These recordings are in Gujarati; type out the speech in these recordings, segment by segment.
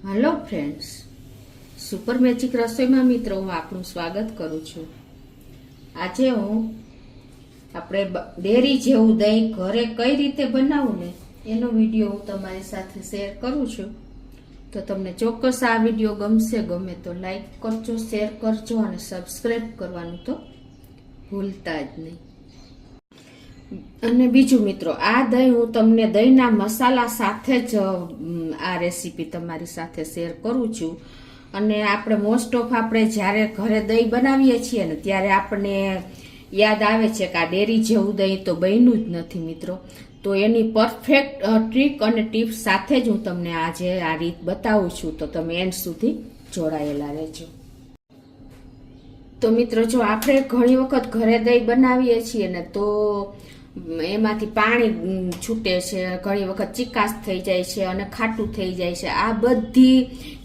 હેલો ફ્રેન્ડ્સ, સુપર મેજિક રસોઈમાં મિત્રો હું આપનું સ્વાગત કરું છું। આજે હું આપણે ડેરી જેવું દહીં ઘરે કઈ રીતે બનાવવું ને એનો વિડીયો હું તમારી સાથે શેર કરું છું। તો તમને ચોક્કસ આ વિડીયો ગમે તો લાઈક કરજો, શેર કરજો અને સબસ્ક્રાઈબ કરવાનું તો ભૂલતા જ નહીં। અને બીજું મિત્રો, આ દહીં હું તમને દહીંના મસાલા સાથે જ આ રેસીપી તમારી સાથે શેર કરું છું। અને આપણે મોસ્ટ ઓફ આપણે જ્યારે ઘરે દહીં બનાવીએ છીએ ને ત્યારે આપણને યાદ આવે છે કે આ ડેરી જેવું દહીં તો બન્યું જ નથી મિત્રો। તો એની પરફેક્ટ ટ્રીક અને ટિપ્સ સાથે જ હું તમને આજે આ રીત બતાવું છું, તો તમે એન્ડ સુધી જોડાયેલા રહેજો। તો મિત્રો, જો આપણે ઘણી વખત ઘરે દહીં બનાવીએ છીએ ને તો એમાંથી પાણી છૂટે છે, ઘણી વખત ચીકાશ થઈ જાય છે અને ખાટું થઈ જાય છે। આ બધી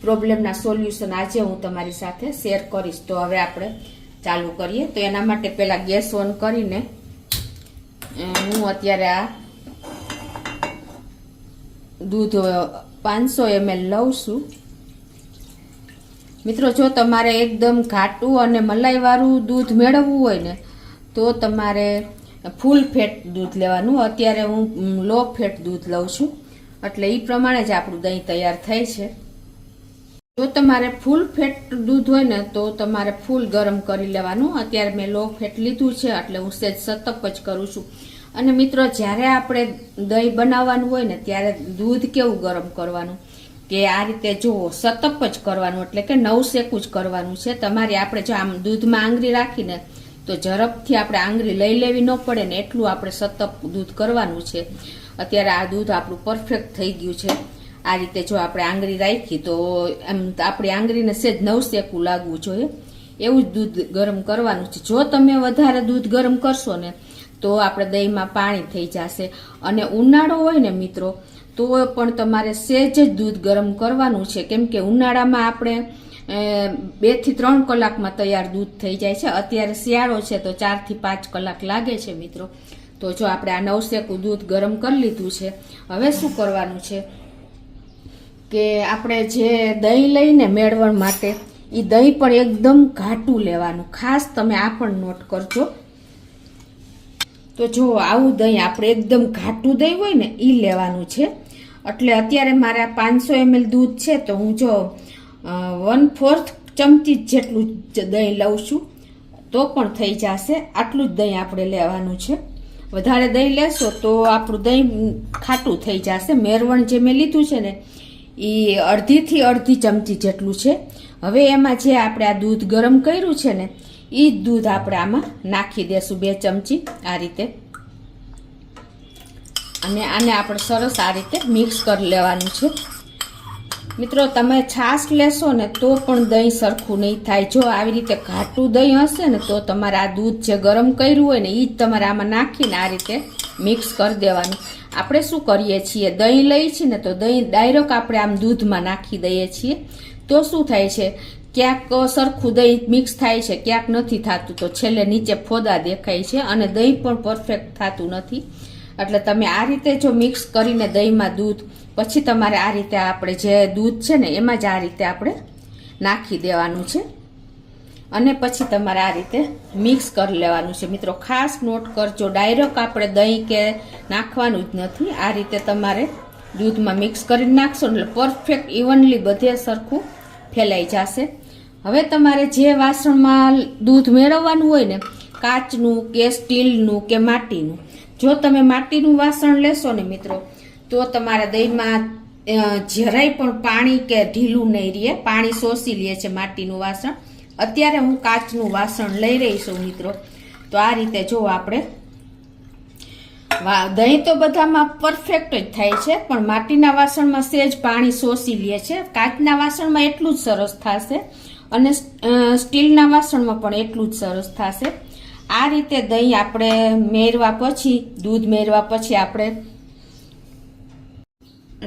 પ્રોબ્લેમના સોલ્યુશન આજે હું તમારી સાથે શેર કરીશ। તો હવે આપણે ચાલુ કરીએ। તો એના માટે પહેલા ગેસ ઓન કરીને હું અત્યારે આ દૂધ 500 ml લઉં છું। મિત્રો, જો તમારે એકદમ ઘાટું અને મલાઈવાળું દૂધ મેળવવું હોય ને તો તમારે ફૂલ ફેટ દૂધ લેવાનું। અત્યારે હું લો ફેટ દૂધ લઉં છું, એટલે એ પ્રમાણે જ આપણું દહીં તૈયાર થાય છે। જો તમારે ફૂલ ફેટ દૂધ હોય ને તો તમારે ફૂલ ગરમ કરી લેવાનું। અત્યારે મેં લો ફેટ લીધું છે એટલે હું સેજ સતપ જ કરું છું। અને મિત્રો, જ્યારે આપણે દહીં બનાવવાનું હોય ને ત્યારે દૂધ કેવું ગરમ કરવાનું કે આ રીતે જુઓ, સતપ જ કરવાનું, એટલે કે નવશેકું જ કરવાનું છે તમારે। આપણે જો આમ દૂધમાં આંગળી રાખીને તો ઝડપથી આપણે આંગળી લઈ લેવી ન પડે ને એટલું આપણે સતપ દૂધ કરવાનું છે। અત્યારે આ દૂધ આપણું પરફેક્ટ થઈ ગયું છે। આ રીતે જો આપણે આંગળી રાખી તો એમ આપણી આંગળીને સેજ નવશેકું લાગવું જોઈએ, એવું જ દૂધ ગરમ કરવાનું છે। જો તમે વધારે દૂધ ગરમ કરશો ને તો આપણે દહીંમાં પાણી થઈ જશે। અને ઉનાળો હોય ને મિત્રો તો પણ તમારે સેજ જ દૂધ ગરમ કરવાનું છે, કેમ કે ઉનાળામાં આપણે 2 થી 3 કલાકમાં તૈયાર દૂધ થઈ જાય છે। અત્યારે શિયાળો છે તો 4 થી 5 કલાક લાગે છે મિત્રો। તો જો આપણે આ નવશેકું દૂધ ગરમ કરી લીધું છે। હવે શું કરવાનું છે કે આપણે જે દહીં લઈને મેળવણ માટે એ દહીં પણ એકદમ ઘાટું લેવાનું, ખાસ તમે આ પણ નોટ કરજો। તો જો આવું દહીં આપણે એકદમ ઘાટું દહીં હોય ને એ લેવાનું છે। એટલે અત્યારે મારા 500 ml દૂધ છે તો હું જો 1/4 ચમચી જેટલું જ દહીં લઉં છું તો પણ થઈ જશે। આટલું જ દહીં આપણે લેવાનું છે। વધારે દહીં લેશો તો આપણું દહીં ખાટું થઈ જશે। મેરવણ જે મેં લીધું છે ને એ 1/2 થી 1/2 ચમચી જેટલું છે। હવે એમાં જે આપણે આ દૂધ ગરમ કર્યું છે ને એ જ દૂધ આપણે આમાં નાખી દેશું 2 ચમચી આ રીતે। અને આને આપણે સરસ આ રીતે મિક્સ કરી લેવાનું છે। મિત્રો, તમે છાશ લેશો ને તો પણ દહીં સરખું નહીં થાય। જો આવી રીતે ઘાટું દહીં હશે ને તો તમારે આ દૂધ જે ગરમ કર્યું હોય ને એ જ તમારે આમાં નાખીને આ રીતે મિક્સ કરી દેવાનું। આપણે શું કરીએ છીએ, દહીં લઈએ છીએ ને તો દહીં ડાયરેક્ટ આપણે આમ દૂધમાં નાખી દઈએ છીએ, તો શું થાય છે ક્યાંક સરખું દહીં મિક્સ થાય છે, ક્યાંક નથી થતું, તો છેલ્લે નીચે ફોદા દેખાય છે અને દહીં પણ પરફેક્ટ થતું નથી। એટલે તમે આ રીતે જો મિક્સ કરીને દહીંમાં દૂધ, પછી તમારે આ રીતે આપણે જે દૂધ છે ને એમાં જ આ રીતે આપણે નાખી દેવાનું છે અને પછી તમારે આ રીતે મિક્સ કરી લેવાનું છે। મિત્રો, ખાસ નોટ કરજો, ડાયરેક્ટ આપણે દહીં કે નાખવાનું જ નથી, આ રીતે તમારે દૂધમાં મિક્સ કરીને નાખશો એટલે પરફેક્ટ ઇવનલી બધે સરખું ફેલાઈ જશે। હવે તમારે જે વાસણમાં દૂધ મેળવવાનું હોય ને, કાચનું કે સ્ટીલનું કે માટીનું, જો તમે માટીનું વાસણ લેશો ને મિત્રો તો તમારા દહીંમાં જરાય પણ પાણી કે ઢીલું નહીં રહે, પાણી શોષી લે છે માટીનું વાસણ। અત્યારે હું કાચનું વાસણ લઈ રહી છું મિત્રો। તો આ રીતે જો આપણે દહીં તો બધામાં પરફેક્ટ જ થાય છે, પણ માટીના વાસણમાં સેજ પાણી શોષી લે છે। કાચના વાસણમાં એટલું જ સરસ થશે અને સ્ટીલના વાસણમાં પણ એટલું જ સરસ થશે। આ રીતે દહીં આપણે મેળવા પછી, દૂધ મેળવા પછી આપણે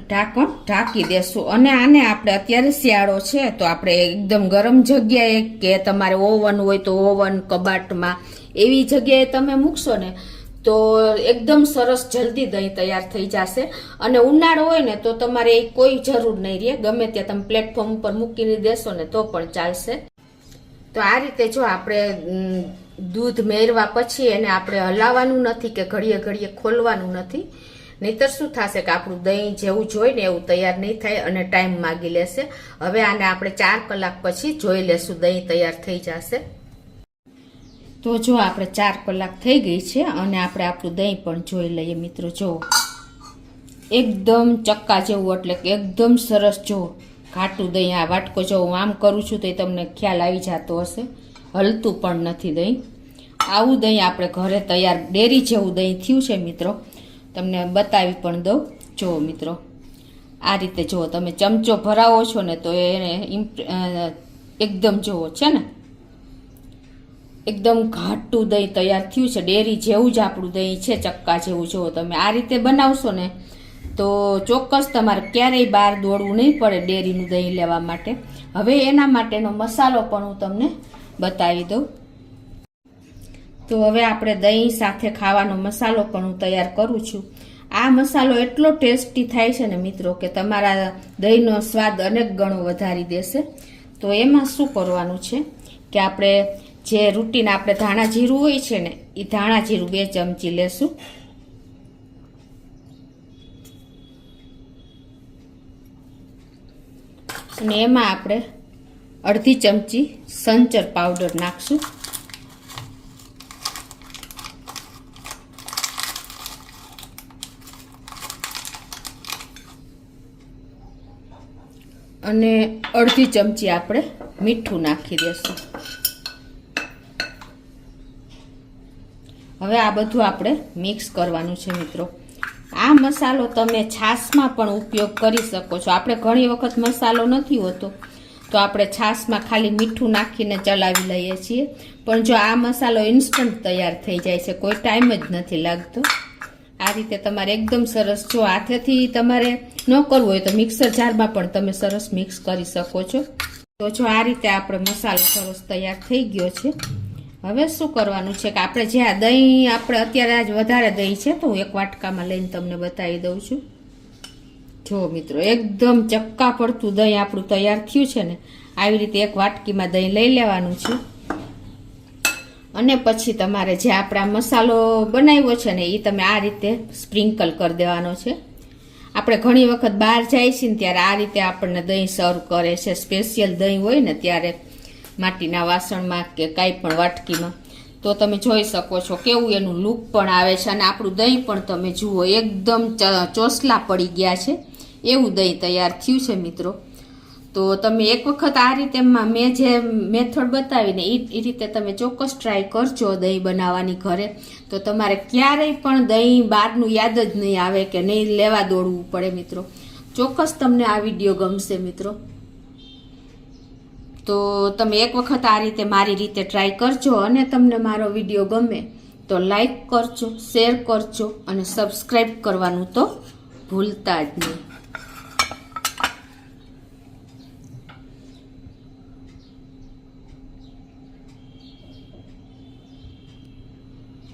ઢાંકણ ઢાંકી દેશું। અને આને આપણે અત્યારે શિયાળો છે તો આપણે એકદમ ગરમ જગ્યાએ કે તમારે ઓવન હોય તો ઓવન, કબાટમાં એવી જગ્યાએ તમે મૂકશો ને તો એકદમ સરસ જલ્દી દહીં તૈયાર થઈ જશે. અને ઉનાળો હોય ને તો તમારે કોઈ જરૂર નહીં રહે, ગમે ત્યાં તમે પ્લેટફોર્મ ઉપર મૂકીને દેશો ને તો પણ ચાલશે. તો આ રીતે જો આપણે દૂધ મેળવા પછી એને આપણે હલાવવાનું નથી કે ઘડીએ ઘડીએ ખોલવાનું નથી, નહીતર શું થશે કે આપણું દહીં જેવું જોઈ ને એવું તૈયાર નહીં થાય અને ટાઈમ માગી લેશે. હવે આને આપણે 4 કલાક પછી જોઈ લેશું દહીં તૈયાર થઈ જશે. તો જો આપણે 4 કલાક થઈ ગઈ છે અને આપણે આપણું દહીં પણ જોઈ લઈએ મિત્રો. જો એકદમ ચક્કા જેવું, એટલે કે એકદમ સરસ. જો ઘાટું દહીં, આ વાટકો જો હું આમ કરું છું તો તમને ખ્યાલ આવી જતો હશે, હલતું પણ નથી દહીં. આવું દહીં આપણે ઘરે તૈયાર ડેરી જેવું દહીં થયું છે મિત્રો. તમને બતાવી પણ દઉં. જુઓ મિત્રો, આ રીતે જુઓ, તમે ચમચો ભરાવો છો ને તો એને એકદમ જુઓ છે ને, એકદમ ઘાટું દહીં તૈયાર થયું છે. ડેરી જેવું જ આપણું દહીં છે, ચક્કા જેવું. જુઓ તમે આ રીતે બનાવશો ને તો ચોક્કસ તમારે ક્યારેય બહાર દોડવું નહીં પડે ડેરીનું દહીં લેવા માટે. હવે એના માટેનો મસાલો પણ હું તમને બતાવી દઉં. તો હવે આપણે દહીં સાથે ખાવાનો મસાલો પણ હું તૈયાર કરું છું. આ મસાલો એટલો ટેસ્ટી થાય છે ને મિત્રો કે તમારા દહીંનો સ્વાદ અનેક ગણો વધારી દેશે. તો એમાં શું કરવાનું છે કે આપણે જે રૂટીન આપણે ધાણા જીરું હોય છે ને, એ ધાણા જીરું 2 ચમચી લેશું. અને એમાં આપણે અડધી ચમચી સંચર પાવડર નાખશું. અને અડધી ચમચી આપણે મીઠું નાખી દેશું. હવે આ બધું આપણે મિક્સ કરવાનું છે મિત્રો. આ મસાલો તમે છાશમાં પણ ઉપયોગ કરી શકો છો. આપણે ઘણી વખત મસાલો નથી હોતો તો આપણે છાશમાં ખાલી મીઠું નાખીને ચલાવી લઈએ છીએ, પણ જો આ મસાલો ઇન્સ્ટન્ટ તૈયાર થઈ જાય છે, કોઈ ટાઈમ જ નથી લાગતો. આ રીતે તમારે એકદમ સરસ, જો હાથેથી તમારે ન કરવું હોય તો મિક્સર જારમાં પણ તમે સરસ મિક્સ કરી શકો છો. તો જો આ રીતે આપણે મસાલો સરસ તૈયાર થઈ ગયો છે. હવે શું કરવાનું છે કે આપણે જે આ દહીં, આપણે અત્યારે આજ વધારે દહીં છે તો હું એક વાટકામાં લઈને તમને બતાવી દઉં છું. જો મિત્રો, એકદમ ચક્કા પડતું દહીં આપણું તૈયાર થયું છે ને, આવી રીતે એક વાટકીમાં દહીં લઈ લેવાનું છે. અને પછી તમારે જે આપણા મસાલો બનાવ્યો છે ને એ તમે આ રીતે સ્પ્રિંકલ કરી દેવાનો છે. આપણે ઘણી વખત બહાર જાય છે ને ત્યારે આ રીતે આપણને દહીં સર્વ કરે છે. સ્પેશિયલ દહીં હોય ને ત્યારે માટીના વાસણમાં કે કાંઈ પણ વાટકીમાં, તો તમે જોઈ શકો છો કેવું એનું લુક પણ આવે છે. અને આપણું દહીં પણ તમે જુઓ, એકદમ ચોસલા પડી ગયા છે એવું દહીં તૈયાર થયું છે મિત્રો. તો તમે એક વખત આ રીતે મેં જે મેથડ બતાવીને એ રીતે તમે ચોક્કસ ટ્રાય કરજો દહીં બનાવવાની ઘરે. તો તમારે ક્યારેય પણ દહીં બહારનું યાદ જ નહીં આવે કે નહીં લેવા દોડવું પડે મિત્રો. ચોક્કસ તમને આ વિડીયો ગમશે મિત્રો. તો તમે એક વખત આ રીતે મારી રીતે ટ્રાય કરજો. અને તમને મારો વિડીયો ગમે તો લાઈક કરજો, શેર કરજો અને સબસ્ક્રાઈબ કરવાનું તો ભૂલતા જ નહીં.